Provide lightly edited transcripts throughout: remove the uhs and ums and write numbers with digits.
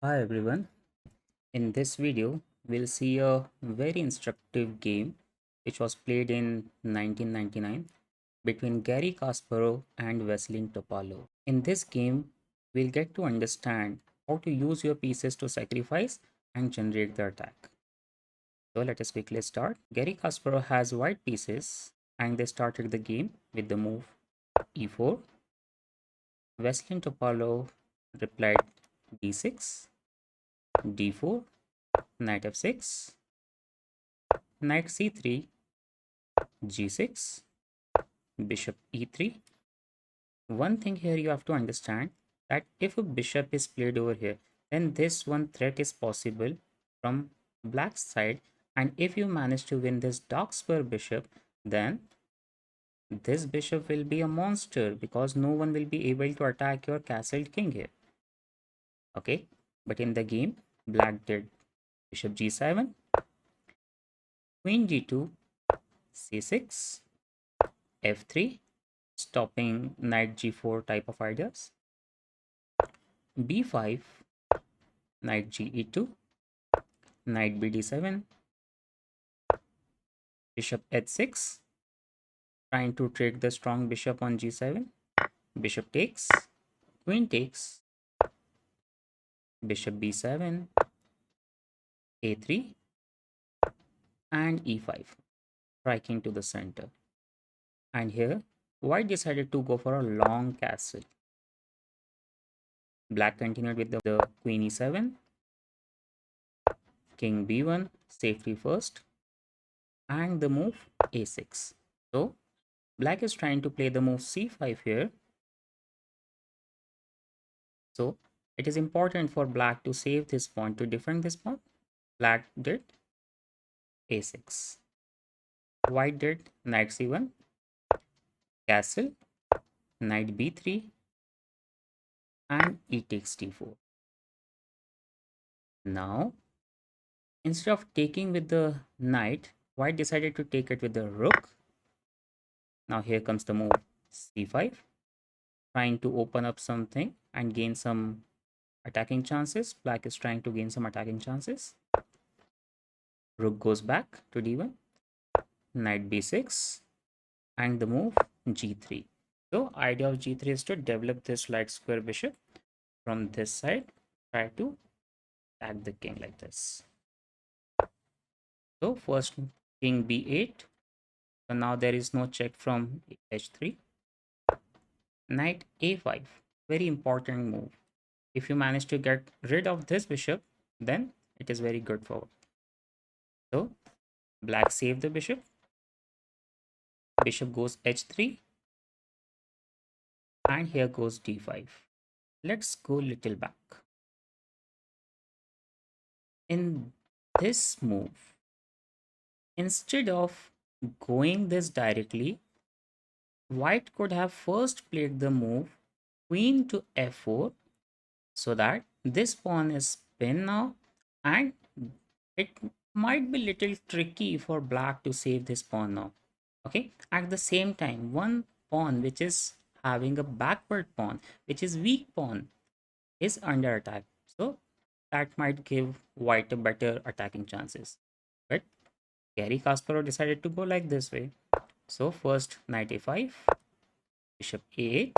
Hi everyone. In this video, we'll see a very instructive game which was played in 1999 between Gary Kasparov and Vaseline Topalov. In this game, we'll get to understand how to use your pieces to sacrifice and generate the attack. So let us quickly start. Gary Kasparov has white pieces and they started the game with the move e4. Vaseline Topalov replied d6, d4, knight f6, knight c3, g6, bishop e3. One thing here you have to understand that if a bishop is played over here, then this one threat is possible from black's side. And if you manage to win this dark square bishop, then this bishop will be a monster because no one will be able to attack your castled king here. Okay, but in the game, black did bishop g7, queen g2, c6, f3, stopping knight g4 type of ideas, b5, knight ge2, knight bd7, bishop h6, trying to trade the strong bishop on g7, bishop takes, queen takes, bishop b7, a3, and e5, striking to the center. And here, white decided to go for a long castle. Black continued with the queen e7, king b1, safety first, and the move a6. So, black is trying to play the move c5 here. So, it is important for black to save this pawn, to defend this pawn. Black did a6. White did knight c1, castle, knight b3, and e takes d4. Now, instead of taking with the knight, white decided to take it with the rook. Now here comes the move c5, trying to open up something and gain some attacking chances. Black is trying to gain some attacking chances. Rook goes back to d1, knight b6, and the move g3. So idea of g3 is to develop this light square bishop from this side, try to attack the king like this. So first king b8. So now there is no check from h3. Knight a5, very important move. If you manage to get rid of this bishop, then it is very good forward. So black saved the bishop. Bishop goes h3, and here goes d5. Let's go little back. In this move, instead of going this directly, white could have first played the move queen to f4, so that this pawn is pinned now, and it might be little tricky for black to save this pawn now. Okay, at the same time, one pawn which is having a backward pawn, which is weak pawn, is under attack, so that might give white a better attacking chances. But Gary Kasparov decided to go like this way. So first knight a5, bishop a8,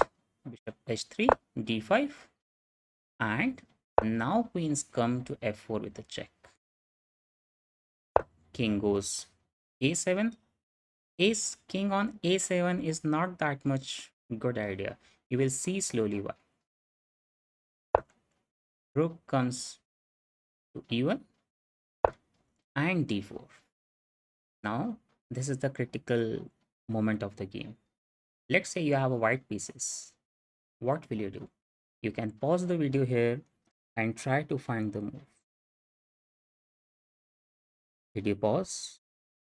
bishop h3, d5, and now queens come to f4 with a check. King goes a7. Ace king on a7 is not that much good idea. You will see slowly why. Rook comes to e1 and d4. Now this is the critical moment of the game. Let's say you have a white pieces. What will you do? You can pause the video here and try to find the move. Did you pause?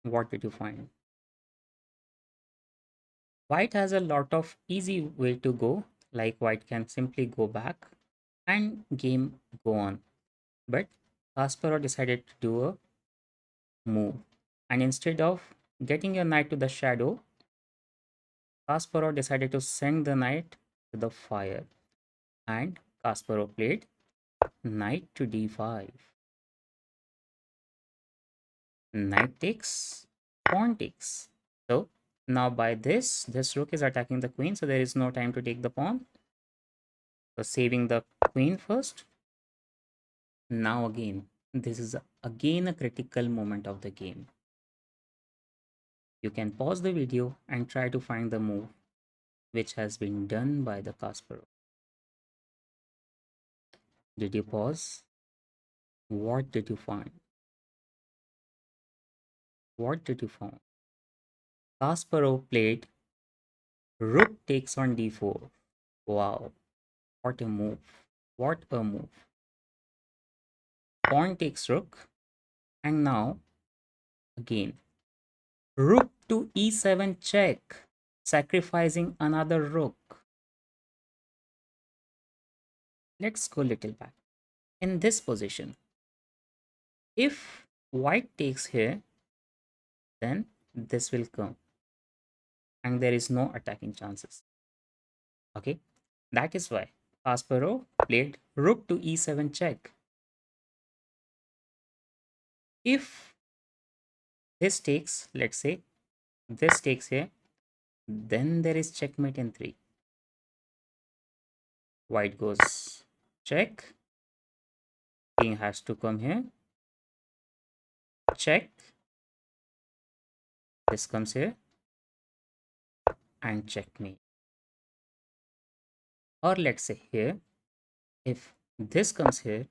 What did you find? White has a lot of easy way to go, like white can simply go back and game go on. But Kasparov decided to do a move, and instead of getting your knight to the shadow, Kasparov decided to send the knight to the fire, and Kasparov played Knight to d5. Knight takes, pawn takes. So now by this rook is attacking the queen, so there is no time to take the pawn. So saving the queen first. Now again, this is again a critical moment of the game. You can pause the video and try to find the move which has been done by the Kasparov. Did you pause? What did you find? What did you find? Kasparov played rook takes on d4. Wow, what a move. What a move. Pawn takes rook, and now again rook to e7 check, sacrificing another rook. Let's go a little back. In this position, if white takes here, then this will come and there is no attacking chances. Okay, that is why Kasparov played rook to e7 check. If this takes, let's say this takes here, then there is checkmate in 3. White goes check, king has to come here, check, this comes here and checkmate. Or let's say here, if this comes here,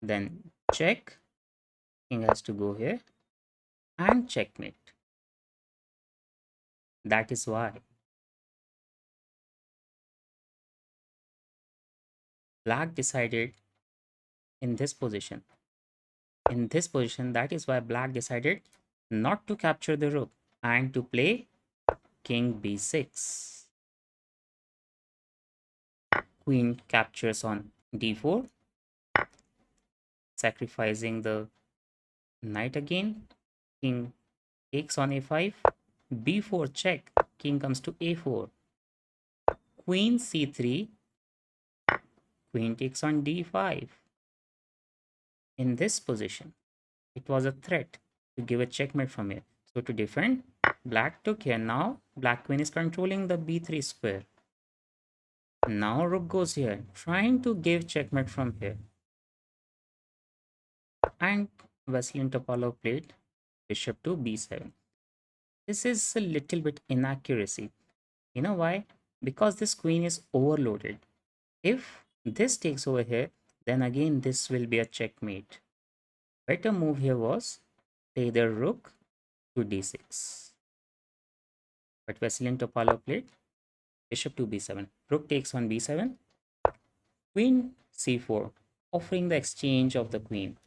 then check, king has to go here and checkmate. That is why black decided in this position. In this position, that is why black decided not to capture the rook and to play king b6. Queen captures on d4, sacrificing the knight again. King takes on a5, b4 check, king comes to a4. Queen c3, queen takes on d5. In this position, it was a threat to give a checkmate from here. So to defend, black took here. Now black queen is controlling the b3 square. Now rook goes here, trying to give checkmate from here. And Vasily Topalov played bishop to b7. This is a little bit inaccuracy. You know why? Because this queen is overloaded. If this takes over here, then again this will be a checkmate. Better move here was play the rook to d6. But Vasily Topalov played bishop to b7. Rook takes on b7. Queen c4, offering the exchange of the queen.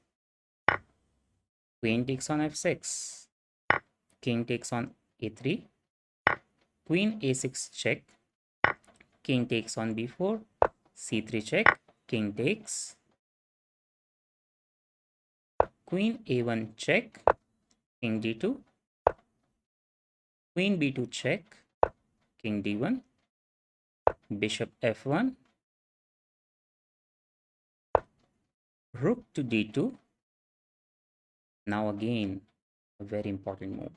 Queen takes on f6. King takes on a3. Queen a6 check. King takes on b4. c3 check. King takes. Queen a1 check. King d2. Queen b2 check. King d1. Bishop f1. Rook to d2. Now again, a very important move.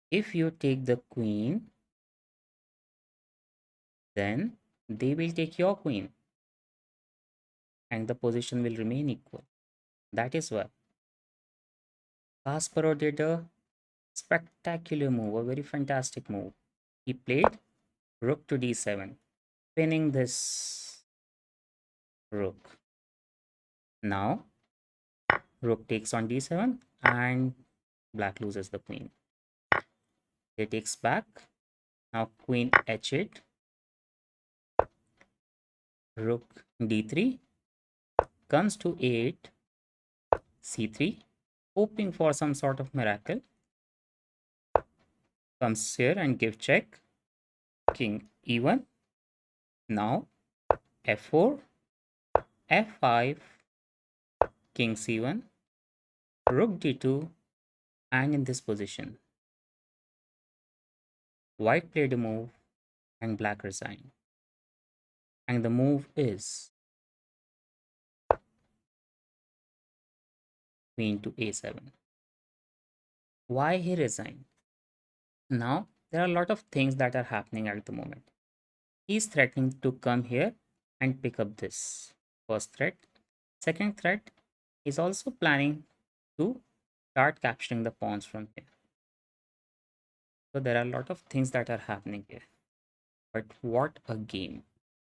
If you take the queen, then they will take your queen and the position will remain equal. That is why Kasparov did a spectacular move, a very fantastic move. He played rook to d7, pinning this rook. Now, rook takes on d7 and black loses the queen. He takes back. Now, queen h8, rook d3, comes to a8, c3, hoping for some sort of miracle. Comes here and give check. King e1. Now f4, f5, king c1, rook d2, and in this position, white played a move and black resigned. And the move is queen to a7. Why he resigned? Now, there are a lot of things that are happening at the moment. He's threatening to come here and pick up this first threat. Second threat, he's also planning to start capturing the pawns from here. So there are a lot of things that are happening here. But what a game.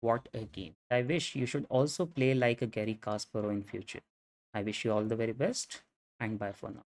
What a game. I wish you should also play like a Gary Kasparov in future. I wish you all the very best and bye for now.